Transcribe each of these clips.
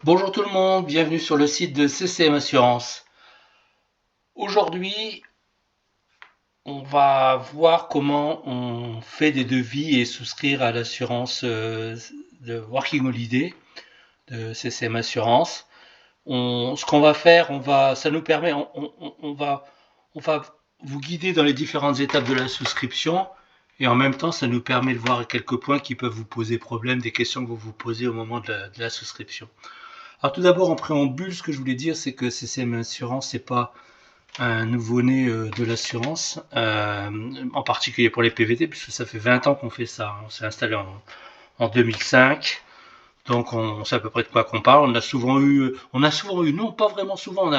Bonjour tout le monde, bienvenue sur le site de CCM Assurance. Aujourd'hui, on va voir comment on fait des devis et souscrire à l'assurance de Working Holiday de CCM Assurance. Ce qu'on va faire, ça nous permet, on va vous guider dans les différentes étapes de la souscription et en même temps, ça nous permet de voir quelques points qui peuvent vous poser problème, des questions que vous vous posez au moment de la souscription. Alors tout d'abord, en préambule, ce que je voulais dire, c'est que CCM Assurance, c'est pas un nouveau-né de l'assurance, en particulier pour les PVT, puisque ça fait 20 ans qu'on fait ça. On s'est installé en 2005, donc on sait à peu près de quoi qu'on parle. On a souvent eu, non pas vraiment souvent,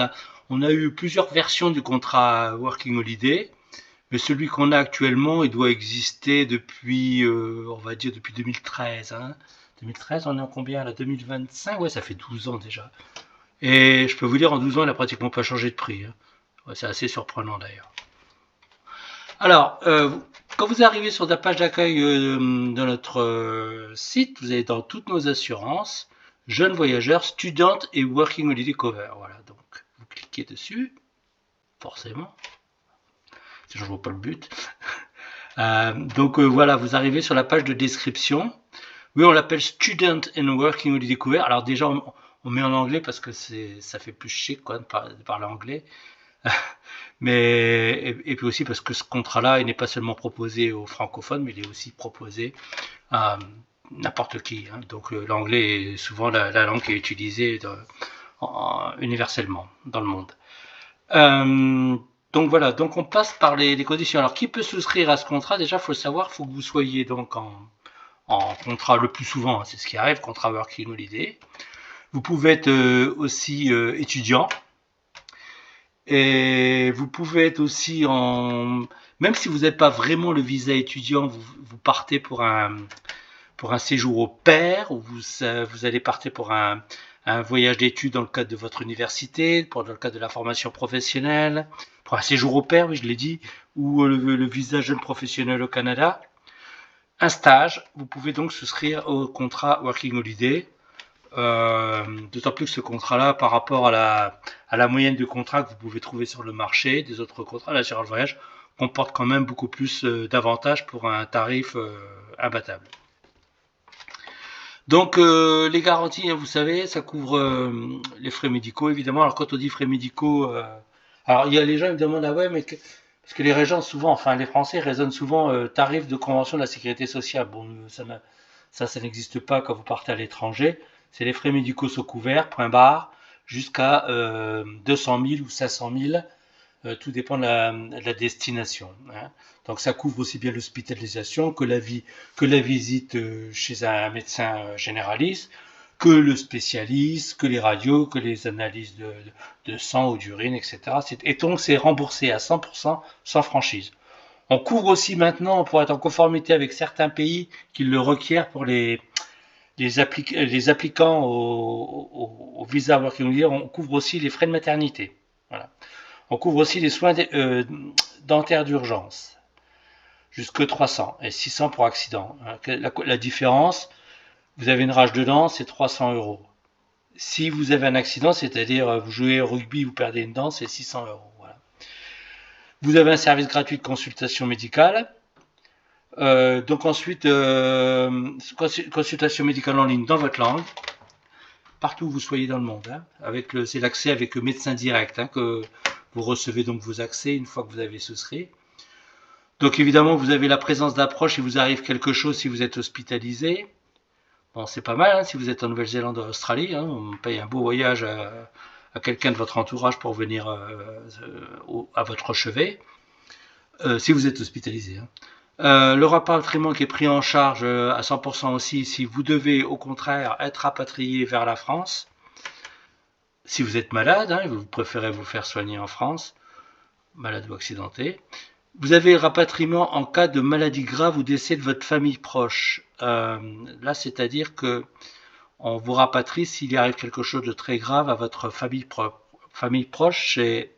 on a eu plusieurs versions du contrat Working Holiday, mais celui qu'on a actuellement, il doit exister depuis, on va dire depuis 2013. Hein. 2013, on est en combien là? 2025. Ouais, ça fait 12 ans déjà. Et je peux vous dire, en 12 ans, il n'a pratiquement pas changé de prix. Hein. Ouais, c'est assez surprenant d'ailleurs. Alors, quand vous arrivez sur la page d'accueil de notre site, vous allez dans toutes nos assurances, jeunes voyageurs, student et working holiday cover. Voilà, donc vous cliquez dessus, forcément. Je ne vois pas le but. Voilà, vous arrivez sur la page de description. Oui, on l'appelle Student and Working Holiday Cover. Alors déjà, on met en anglais parce que ça fait plus chic quoi, de parler anglais. Et puis aussi parce que ce contrat-là, il n'est pas seulement proposé aux francophones, mais il est aussi proposé à n'importe qui. Hein. Donc l'anglais est souvent la langue qui est utilisée universellement dans le monde. Euh, donc voilà, donc on passe par les conditions. Alors qui peut souscrire à ce contrat? Déjà, il faut le savoir, il faut que vous soyez donc en contrat le plus souvent, hein, c'est ce qui arrive, contrat Working Holiday. Vous pouvez être aussi étudiant. Et vous pouvez être aussi en... Même si vous n'avez pas vraiment le visa étudiant, vous partez pour un séjour au pair, ou vous allez partir pour un voyage d'études dans le cadre de votre université, dans le cadre de la formation professionnelle, pour un séjour au pair, oui, je l'ai dit, ou le visa jeune professionnel au Canada. Un stage, vous pouvez donc souscrire au contrat Working Holiday. D'autant plus que ce contrat-là, par rapport à la moyenne de contrats que vous pouvez trouver sur le marché, des autres contrats, l'assurance voyage comporte quand même beaucoup plus d'avantages pour un tarif imbattable. Donc les garanties, hein, vous savez, ça couvre les frais médicaux évidemment. Alors quand on dit frais médicaux, alors il y a les gens qui me demandent ah ouais mais parce que les régions souvent, enfin les Français raisonnent souvent tarif de convention de la sécurité sociale. Bon ça n'existe pas quand vous partez à l'étranger. C'est les frais médicaux sont couverts, point barre, jusqu'à 200 000 ou 500 000 tout dépend de la destination. Hein. Donc ça couvre aussi bien l'hospitalisation que la visite chez un médecin généraliste, que le spécialiste, que les radios, que les analyses de sang ou d'urine, etc. Et donc c'est remboursé à 100% sans franchise. On couvre aussi maintenant, pour être en conformité avec certains pays qui le requièrent pour les applicants au visa Working Holiday, on couvre aussi les frais de maternité. Voilà. On couvre aussi les soins dentaires d'urgence, jusque 300 et 600 pour accident. La différence, vous avez une rage de dents, c'est 300 euros. Si vous avez un accident, c'est-à-dire vous jouez au rugby, vous perdez une dent, c'est 600 euros. Voilà. Vous avez un service gratuit de consultation médicale. Donc ensuite, consultation médicale en ligne dans votre langue, partout où vous soyez dans le monde. Hein, c'est l'accès avec le médecin direct hein, que vous recevez donc vos accès une fois que vous avez souscrit. Donc évidemment, vous avez la présence d'approche et vous arrive quelque chose si vous êtes hospitalisé. Bon, c'est pas mal hein, si vous êtes en Nouvelle-Zélande ou en Australie. Hein, on paye un beau voyage à quelqu'un de votre entourage pour venir à votre chevet, si vous êtes hospitalisé. Hein. Le rapatriement qui est pris en charge à 100% aussi si vous devez au contraire être rapatrié vers la France. Si vous êtes malade, hein, vous préférez vous faire soigner en France, malade ou accidenté. Vous avez rapatriement en cas de maladie grave ou décès de votre famille proche. Là, c'est-à-dire que on vous rapatrie s'il y arrive quelque chose de très grave à votre famille proche, c'est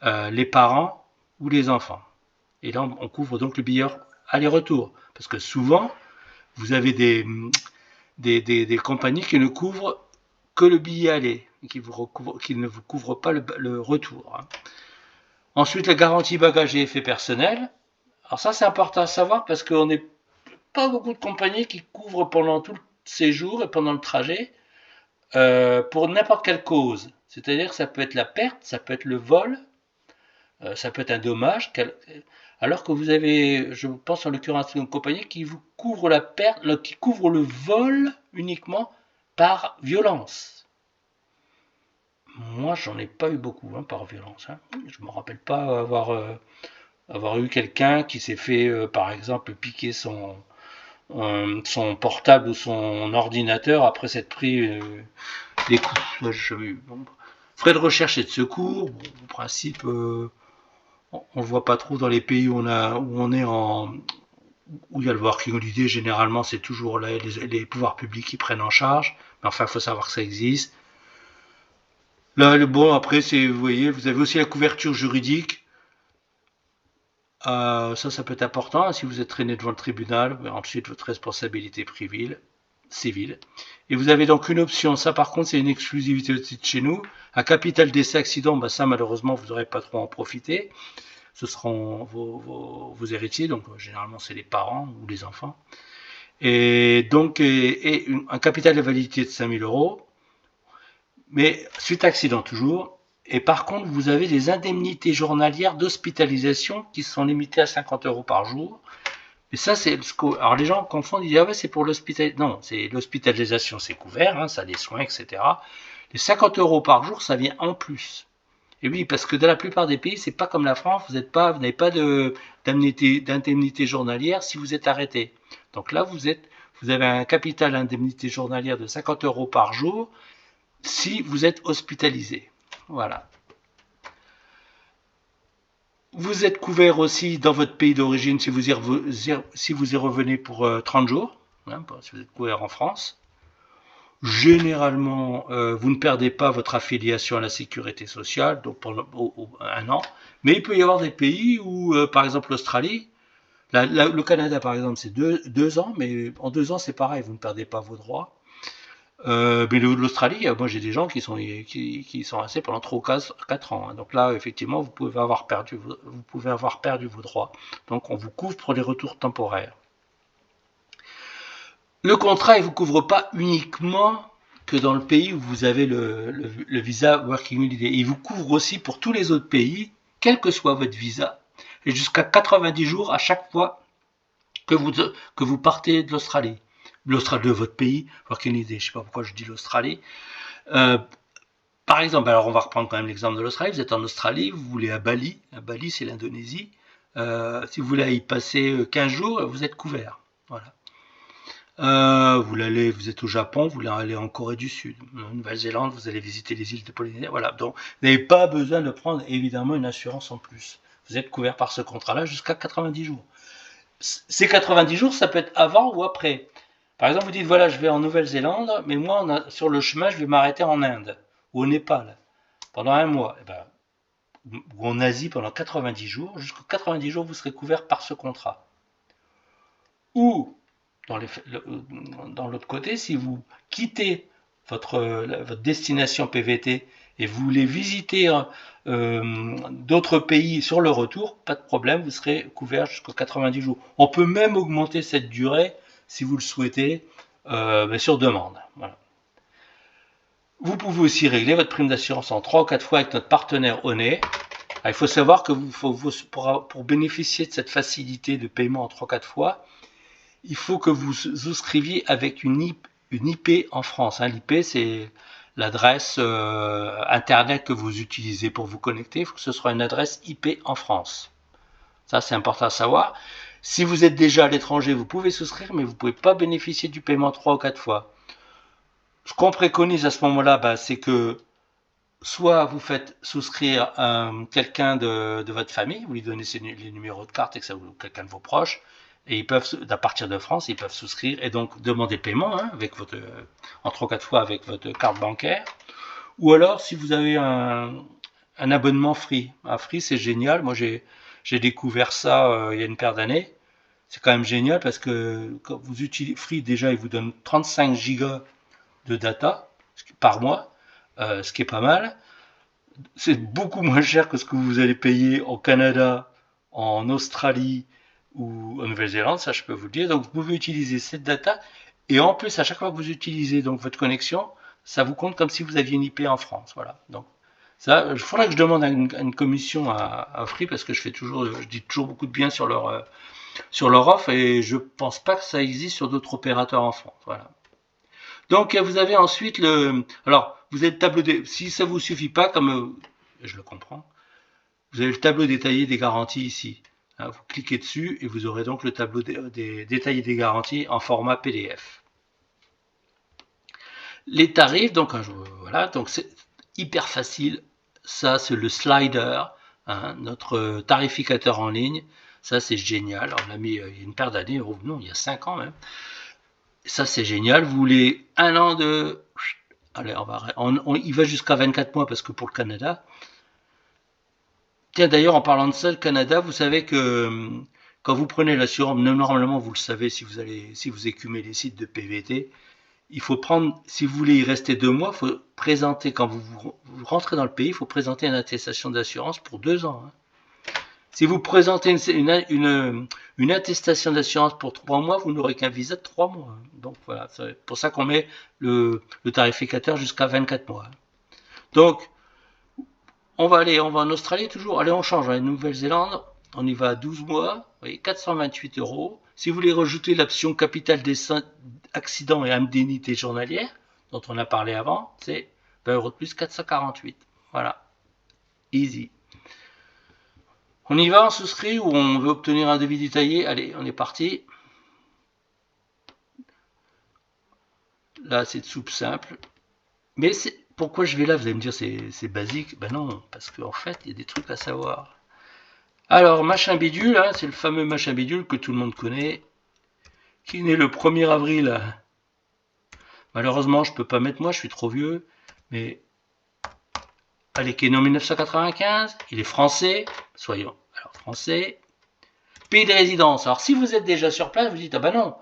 les parents ou les enfants. Et là, on couvre donc le billet aller-retour. Parce que souvent, vous avez des compagnies qui ne couvrent que le billet aller, et qui ne vous couvre pas le retour. Hein. Ensuite, la garantie bagages et effets personnels. Alors ça, c'est important à savoir parce qu'on n'est pas beaucoup de compagnies qui couvrent pendant tout le séjour et pendant le trajet pour n'importe quelle cause. C'est-à-dire que ça peut être la perte, ça peut être le vol, ça peut être un dommage, alors que vous avez, je pense en l'occurrence, une compagnie qui vous couvre la perte, qui couvre le vol uniquement par violence. Moi, j'en ai pas eu beaucoup par violence. Hein. Je me rappelle pas avoir eu quelqu'un qui s'est fait, par exemple, piquer son portable ou son ordinateur après s'être pris des coups. Bon, frais de recherche et de secours, bon, en principe, on ne le voit pas trop dans les pays où on est où il y a le working holiday. Généralement, c'est toujours les pouvoirs publics qui prennent en charge. Mais enfin, il faut savoir que ça existe. Là, bon, après, vous voyez, vous avez aussi la couverture juridique. Ça peut être important hein, si vous êtes traîné devant le tribunal. Ensuite, votre responsabilité civile. Et vous avez donc une option. Ça, par contre, c'est une exclusivité aussi de chez nous. Un capital décès accident, ça, malheureusement, vous n'aurez pas trop à en profiter. Ce seront vos héritiers. Donc, généralement, c'est les parents ou les enfants. Et donc, un capital de validité de 5 000 €. Mais suite à accident toujours. Et par contre, vous avez des indemnités journalières d'hospitalisation qui sont limitées à 50 € par jour. Et ça, c'est alors les gens confondent, ils disent ah ouais c'est pour l'hospitalisation. Non, c'est l'hospitalisation, c'est couvert, hein, ça a des soins, etc. Les 50 € par jour, ça vient en plus. Et oui, parce que dans la plupart des pays, c'est pas comme la France, vous n'avez pas d'indemnité journalière si vous êtes arrêté. Donc là, vous avez un capital indemnité journalière de 50 € par jour si vous êtes hospitalisé. Voilà. Vous êtes couvert aussi dans votre pays d'origine si vous y revenez pour 30 jours, hein, si vous êtes couvert en France. Généralement, vous ne perdez pas votre affiliation à la sécurité sociale, donc pendant un an. Mais il peut y avoir des pays où, par exemple l'Australie, le Canada par exemple, c'est 2 ans, mais en 2 ans c'est pareil, vous ne perdez pas vos droits. Mais l'Australie, moi j'ai des gens qui sont restés pendant 3 ou 4 ans. Hein. Donc là, effectivement, vous pouvez avoir perdu vos droits. Donc on vous couvre pour les retours temporaires. Le contrat, il ne vous couvre pas uniquement que dans le pays où vous avez le visa Working Holiday. Il vous couvre aussi pour tous les autres pays, quel que soit votre visa, et jusqu'à 90 jours à chaque fois que vous partez de l'Australie. L'Australie de votre pays, Working Holiday, je ne sais pas pourquoi je dis l'Australie. Par exemple, alors on va reprendre quand même l'exemple de l'Australie. Vous êtes en Australie, vous voulez à Bali. À Bali, c'est l'Indonésie. Si vous voulez y passer 15 jours, vous êtes couvert. Voilà. Vous êtes au Japon, vous voulez aller en Corée du Sud, en Nouvelle-Zélande, vous allez visiter les îles de Polynésie. Voilà. Donc, vous n'avez pas besoin de prendre évidemment une assurance en plus. Vous êtes couvert par ce contrat-là jusqu'à 90 jours. Ces 90 jours, ça peut être avant ou après. Par exemple, vous dites, voilà, je vais en Nouvelle-Zélande, mais moi, sur le chemin, je vais m'arrêter en Inde ou au Népal pendant un mois. Ou en Asie pendant 90 jours. Jusqu'aux 90 jours, vous serez couvert par ce contrat. Ou, dans l'autre côté, si vous quittez votre destination PVT et vous voulez visiter d'autres pays sur le retour, pas de problème, vous serez couvert jusqu'aux 90 jours. On peut même augmenter cette durée si vous le souhaitez, sur demande. Voilà. Vous pouvez aussi régler votre prime d'assurance en 3 ou 4 fois avec notre partenaire Onet. Il faut savoir que pour bénéficier de cette facilité de paiement en 3 ou 4 fois, il faut que vous souscriviez avec une IP en France. Hein. L'IP, c'est l'adresse Internet que vous utilisez pour vous connecter. Il faut que ce soit une adresse IP en France. Ça, c'est important à savoir. Si vous êtes déjà à l'étranger, vous pouvez souscrire, mais vous ne pouvez pas bénéficier du paiement 3 ou 4 fois. Ce qu'on préconise à ce moment-là, c'est que soit vous faites souscrire quelqu'un de votre famille, vous lui donnez les numéros de carte ou quelqu'un de vos proches, et ils peuvent, à partir de France, ils peuvent souscrire et donc demander le paiement en 3 ou 4 fois avec votre carte bancaire. Ou alors, si vous avez un abonnement Free. Free, c'est génial. Moi, j'ai découvert ça il y a une paire d'années. C'est quand même génial parce que quand vous utilisez Free, déjà, il vous donne 35 gigas de data. par mois, ce qui est pas mal. C'est beaucoup moins cher que ce que vous allez payer au Canada, en Australie ou en Nouvelle-Zélande, ça je peux vous le dire. Donc vous pouvez utiliser cette data et en plus à chaque fois que vous utilisez donc votre connexion, ça vous compte comme si vous aviez une IP en France. Voilà. Donc ça, il faudrait que je demande à une commission à Free parce que je dis toujours beaucoup de bien sur leur offre et je pense pas que ça existe sur d'autres opérateurs en France. Voilà. Donc vous avez ensuite alors vous avez le tableau si ça vous suffit pas, comme je le comprends, vous avez le tableau détaillé des garanties ici. Hein, vous cliquez dessus et vous aurez donc le tableau détaillé des garanties en format PDF. Les tarifs, donc voilà, donc c'est hyper facile. Ça c'est le slider, hein, notre tarificateur en ligne. Ça c'est génial. On l'a mis il y a une paire d'années, non, il y a 5 ans même. Ça c'est génial. Vous voulez un an de... Allez, il va jusqu'à 24 mois parce que pour le Canada. Tiens, d'ailleurs, en parlant de ça, le Canada, vous savez que quand vous prenez l'assurance, normalement vous le savez si vous écumez les sites de PVT, il faut prendre, si vous voulez y rester 2 mois, il faut présenter, quand vous rentrez dans le pays, il faut présenter une attestation d'assurance pour 2 ans. Hein. Si vous présentez une attestation d'assurance pour 3 mois, vous n'aurez qu'un visa de 3 mois. Donc voilà, c'est pour ça qu'on met le tarificateur jusqu'à 24 mois. Donc, on va en Australie toujours. Allez, on change. En Nouvelle-Zélande, on y va à 12 mois. Vous voyez, 428 €. Si vous voulez rajouter l'option capital dessin, accident et indemnité journalière, dont on a parlé avant, c'est 20 € de plus, 448. Voilà. Easy. On y va, on souscrit ou on veut obtenir un devis détaillé. Allez, on est parti. Là, c'est de soupe simple. Mais pourquoi je vais là? Vous allez me dire, c'est basique. Ben non, parce qu'en fait, il y a des trucs à savoir. Alors, machin bidule, hein, c'est le fameux machin bidule que tout le monde connaît, qui est né le 1er avril. Malheureusement, je ne peux pas mettre moi, je suis trop vieux. Mais, allez, qui est né en 1995. Il est français. Soyons. Alors, français. Pays de résidence. Alors, si vous êtes déjà sur place, vous dites, ah ben non.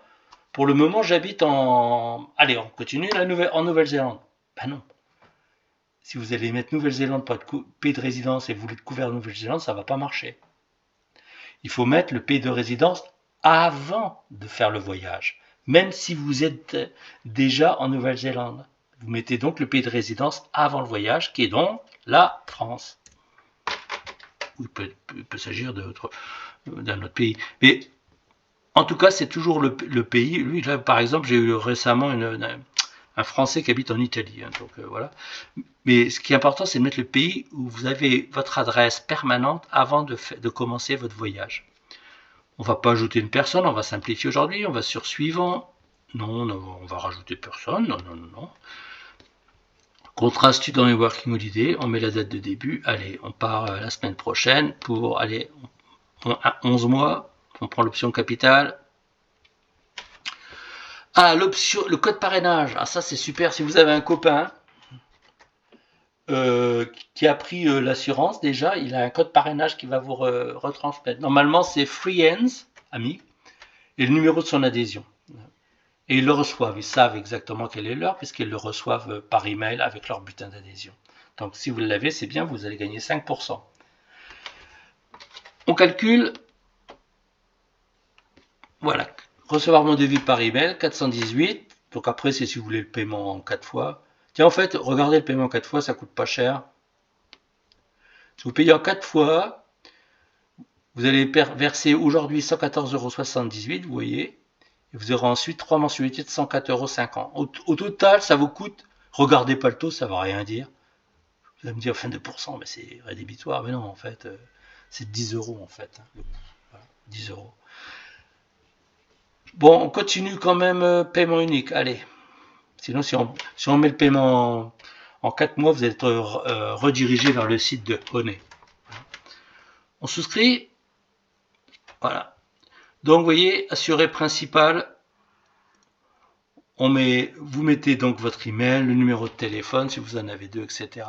Pour le moment, j'habite en... Allez, on continue en Nouvelle-Zélande. Ben non. Si vous allez mettre Nouvelle-Zélande pour être pays de résidence et vous voulez être couvert de Nouvelle-Zélande, ça ne va pas marcher. Il faut mettre le pays de résidence avant de faire le voyage, même si vous êtes déjà en Nouvelle-Zélande. Vous mettez donc le pays de résidence avant le voyage, qui est donc la France. Il peut s'agir d'un autre pays. Mais en tout cas, c'est toujours le pays. Lui, là, par exemple, j'ai eu récemment un Français qui habite en Italie. Hein, donc voilà. Mais ce qui est important, c'est de mettre le pays où vous avez votre adresse permanente avant de commencer votre voyage. On ne va pas ajouter une personne, on va simplifier aujourd'hui, on va sur suivant. Non, on va rajouter personne. Non. Contrat student et working holiday, on met la date de début. Allez, on part la semaine prochaine pour aller 11 mois. On prend l'option capitale. Ah, le code parrainage. Ah, ça c'est super. Si vous avez un copain qui a pris l'assurance déjà, il a un code parrainage qui va vous retransmettre. Normalement, c'est Friends, ami, et le numéro de son adhésion. Et ils le reçoivent, ils savent exactement quelle est l'heure, puisqu'ils le reçoivent par email avec leur bulletin d'adhésion. Donc si vous l'avez, c'est bien, vous allez gagner 5%. On calcule, voilà, recevoir mon devis par email, 418, donc après c'est si vous voulez le paiement en 4 fois. Tiens, en fait, regardez le paiement en 4 fois, ça coûte pas cher. Si vous payez en 4 fois, vous allez verser aujourd'hui 114,78 €, vous voyez, et vous aurez ensuite 3 mensualités de 104,50 €. Au total, ça vous coûte, regardez pas le taux, ça ne va rien dire. Vous allez me dire, 2%, mais c'est rédhibitoire. Mais non, en fait, c'est 10 € en fait. Voilà, 10 €. Bon, on continue quand même, paiement unique, allez. Sinon, si on met le paiement en 4 mois, vous allez être redirigé vers le site de Honey. On souscrit. Voilà. Donc, vous voyez, assuré principal. Vous mettez donc votre email, le numéro de téléphone, si vous en avez 2, etc.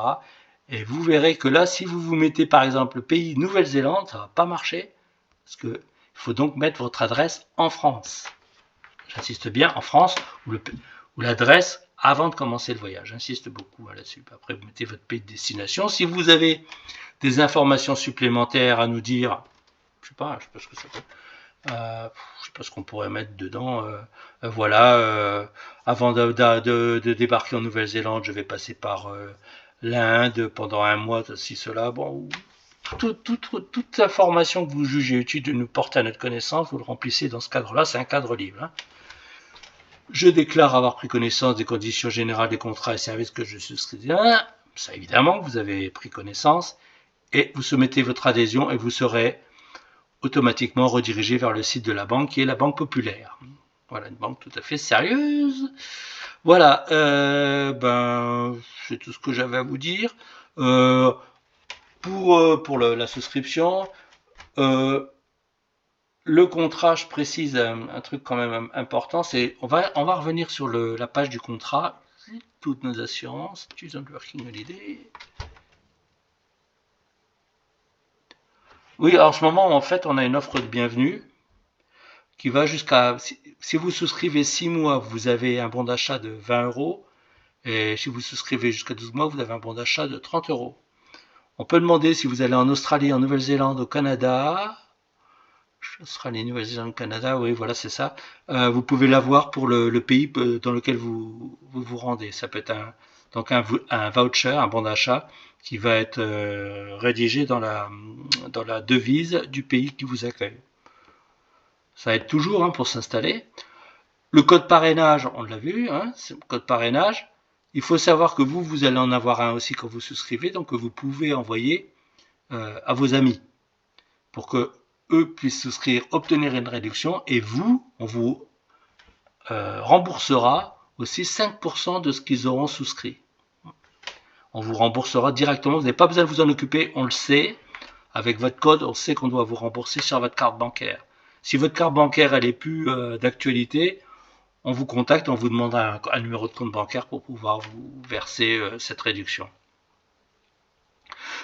Et vous verrez que là, si vous mettez par exemple le pays Nouvelle-Zélande, ça ne va pas marcher. Parce qu'il faut donc mettre votre adresse en France. J'insiste bien, en France, où l'adresse avant de commencer le voyage. J'insiste beaucoup là-dessus. Après, vous mettez votre pays de destination. Si vous avez des informations supplémentaires à nous dire, je sais pas ce que ça peut. Je sais pas ce qu'on pourrait mettre dedans. Voilà, avant de débarquer en Nouvelle-Zélande, je vais passer par l'Inde pendant un mois, si cela. Bon, toute information que vous jugez utile de nous porter à notre connaissance, vous le remplissez dans ce cadre-là. C'est un cadre libre. Hein. Je déclare avoir pris connaissance des conditions générales des contrats et services que je souscris. Ça, évidemment, vous avez pris connaissance. Et vous soumettez votre adhésion et vous serez automatiquement redirigé vers le site de la banque qui est la Banque Populaire. Voilà, une banque tout à fait sérieuse. Voilà, c'est tout ce que j'avais à vous dire. Pour la souscription, le contrat, je précise un truc quand même important, c'est on va revenir sur la page du contrat. Toutes nos assurances, Student Working Holiday. Oui, alors en ce moment, en fait, on a une offre de bienvenue qui va jusqu'à, si vous souscrivez 6 mois, vous avez un bon d'achat de 20 euros. Et si vous souscrivez jusqu'à 12 mois, vous avez un bon d'achat de 30 euros. On peut demander si vous allez en Australie, en Nouvelle-Zélande, au Canada. Australie, Nouvelle-Zélande, Canada, oui, voilà, c'est ça. Vous pouvez l'avoir pour le pays dans lequel vous rendez. Ça peut être un voucher, un bon d'achat, qui va être rédigé dans la devise du pays qui vous accueille. Ça aide toujours hein, pour s'installer. Le code parrainage, on l'a vu, hein, c'est le code parrainage. Il faut savoir que vous allez en avoir un aussi quand vous souscrivez, donc que vous pouvez envoyer à vos amis pour que eux puissent souscrire, obtenir une réduction, et on vous remboursera aussi 5% de ce qu'ils auront souscrit. On vous remboursera directement, vous n'avez pas besoin de vous en occuper, on le sait. Avec votre code, on sait qu'on doit vous rembourser sur votre carte bancaire. Si votre carte bancaire elle est plus d'actualité, on vous contacte, on vous demande un numéro de compte bancaire pour pouvoir vous verser cette réduction.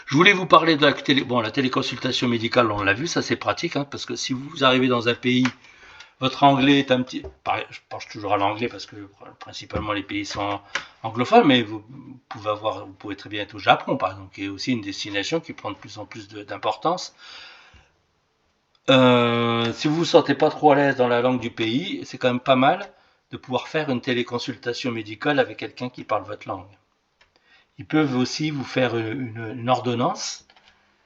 Je voulais vous parler de la téléconsultation médicale, on l'a vu, ça c'est pratique, hein, parce que si vous arrivez dans un pays, votre anglais est un petit... Je pense toujours à l'anglais parce que principalement les pays sont anglophones, mais vous pouvez très bien être au Japon, par exemple, qui est aussi une destination qui prend de plus en plus d'importance. Si vous vous sentez pas trop à l'aise dans la langue du pays, c'est quand même pas mal de pouvoir faire une téléconsultation médicale avec quelqu'un qui parle votre langue. Ils peuvent aussi vous faire une ordonnance,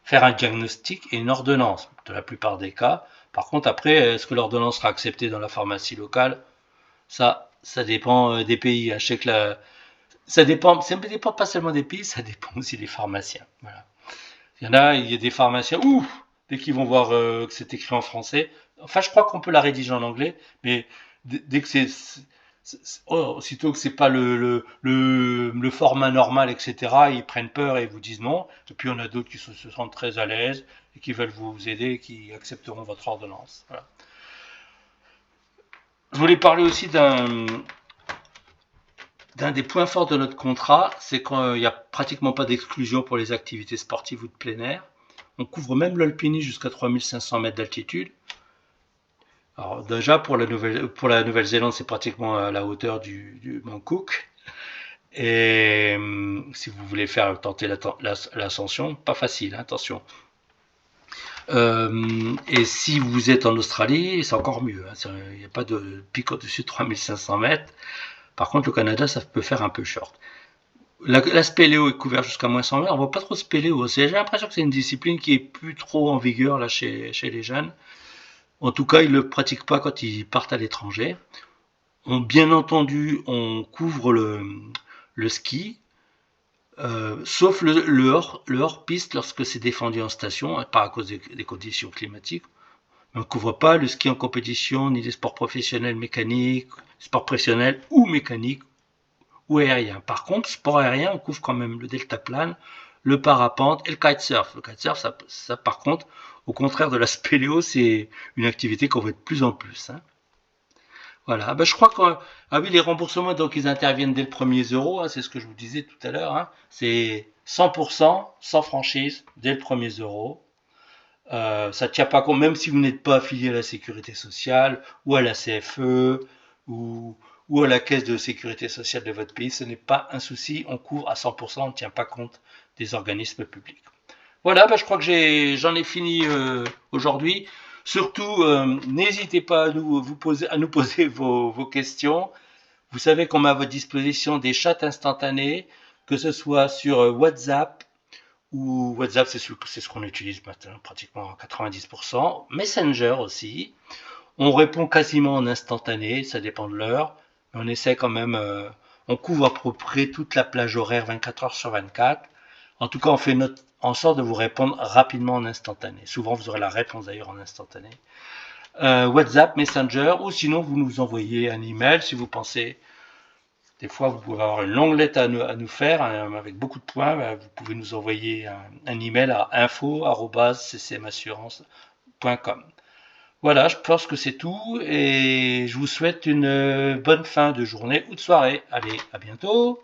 faire un diagnostic et une ordonnance, de la plupart des cas. Par contre, après, est-ce que l'ordonnance sera acceptée dans la pharmacie locale? Ça dépend des pays. Je sais que ça dépend pas seulement des pays, ça dépend aussi des pharmaciens. Voilà. Il y a des pharmaciens, dès qu'ils vont voir que c'est écrit en français, enfin je crois qu'on peut la rédiger en anglais, mais dès que aussitôt que c'est pas le format normal, etc., ils prennent peur et vous disent non. Et puis on a d'autres qui se sentent très à l'aise et qui veulent vous aider et qui accepteront votre ordonnance. Voilà. Je voulais parler aussi d'un des points forts de notre contrat, c'est qu'il n'y a pratiquement pas d'exclusion pour les activités sportives ou de plein air. On couvre même l'alpinisme jusqu'à 3500 mètres d'altitude. Alors déjà, pour la Nouvelle-Zélande, c'est pratiquement à la hauteur du Mont Cook. Et si vous voulez tenter l'ascension, pas facile, hein, attention. Et si vous êtes en Australie, c'est encore mieux. Hein, il n'y a pas de pic au-dessus de 3500 mètres. Par contre, le Canada, ça peut faire un peu short. La spéléo est couverte jusqu'à moins 100 mètres. On voit pas trop de spéléo. J'ai l'impression que c'est une discipline qui est plus trop en vigueur là chez les jeunes. En tout cas, ils le pratiquent pas quand ils partent à l'étranger. Bien entendu, on couvre le ski, sauf le hors-piste lorsque c'est défendu en station, pas à cause des conditions climatiques. On ne couvre pas le ski en compétition, ni les sports professionnels mécaniques, sports professionnels ou mécaniques, ou aérien. Par contre, sport aérien, on couvre quand même le deltaplane, le parapente et le kitesurf. Le kitesurf, ça par contre, au contraire de la spéléo, c'est une activité qu'on voit de plus en plus. Hein. Voilà. Je crois que oui, les remboursements, donc ils interviennent dès le premier euro. Hein, c'est ce que je vous disais tout à l'heure. Hein. C'est 100% sans franchise dès le premier euro. Ça ne tient pas compte, même si vous n'êtes pas affilié à la sécurité sociale ou à la CFE ou ou à la caisse de sécurité sociale de votre pays. Ce n'est pas un souci, on couvre à 100%, on ne tient pas compte des organismes publics. Voilà, je crois que j'en ai fini aujourd'hui. Surtout, n'hésitez pas à nous poser vos questions. Vous savez qu'on met à votre disposition des chats instantanés, que ce soit sur WhatsApp, ou WhatsApp, c'est ce qu'on utilise maintenant pratiquement à 90%. Messenger aussi. On répond quasiment en instantané, ça dépend de l'heure, mais on essaie quand même, on couvre à peu près toute la plage horaire 24 heures sur 24. En tout cas, on fait en sorte de vous répondre rapidement en instantané. Souvent, vous aurez la réponse d'ailleurs en instantané. WhatsApp, Messenger, ou sinon vous nous envoyez un email si vous pensez. Des fois, vous pouvez avoir une longue lettre à nous faire avec beaucoup de points. Vous pouvez nous envoyer un email à info@ccmassurance.com. Voilà, je pense que c'est tout et je vous souhaite une bonne fin de journée ou de soirée. Allez, à bientôt!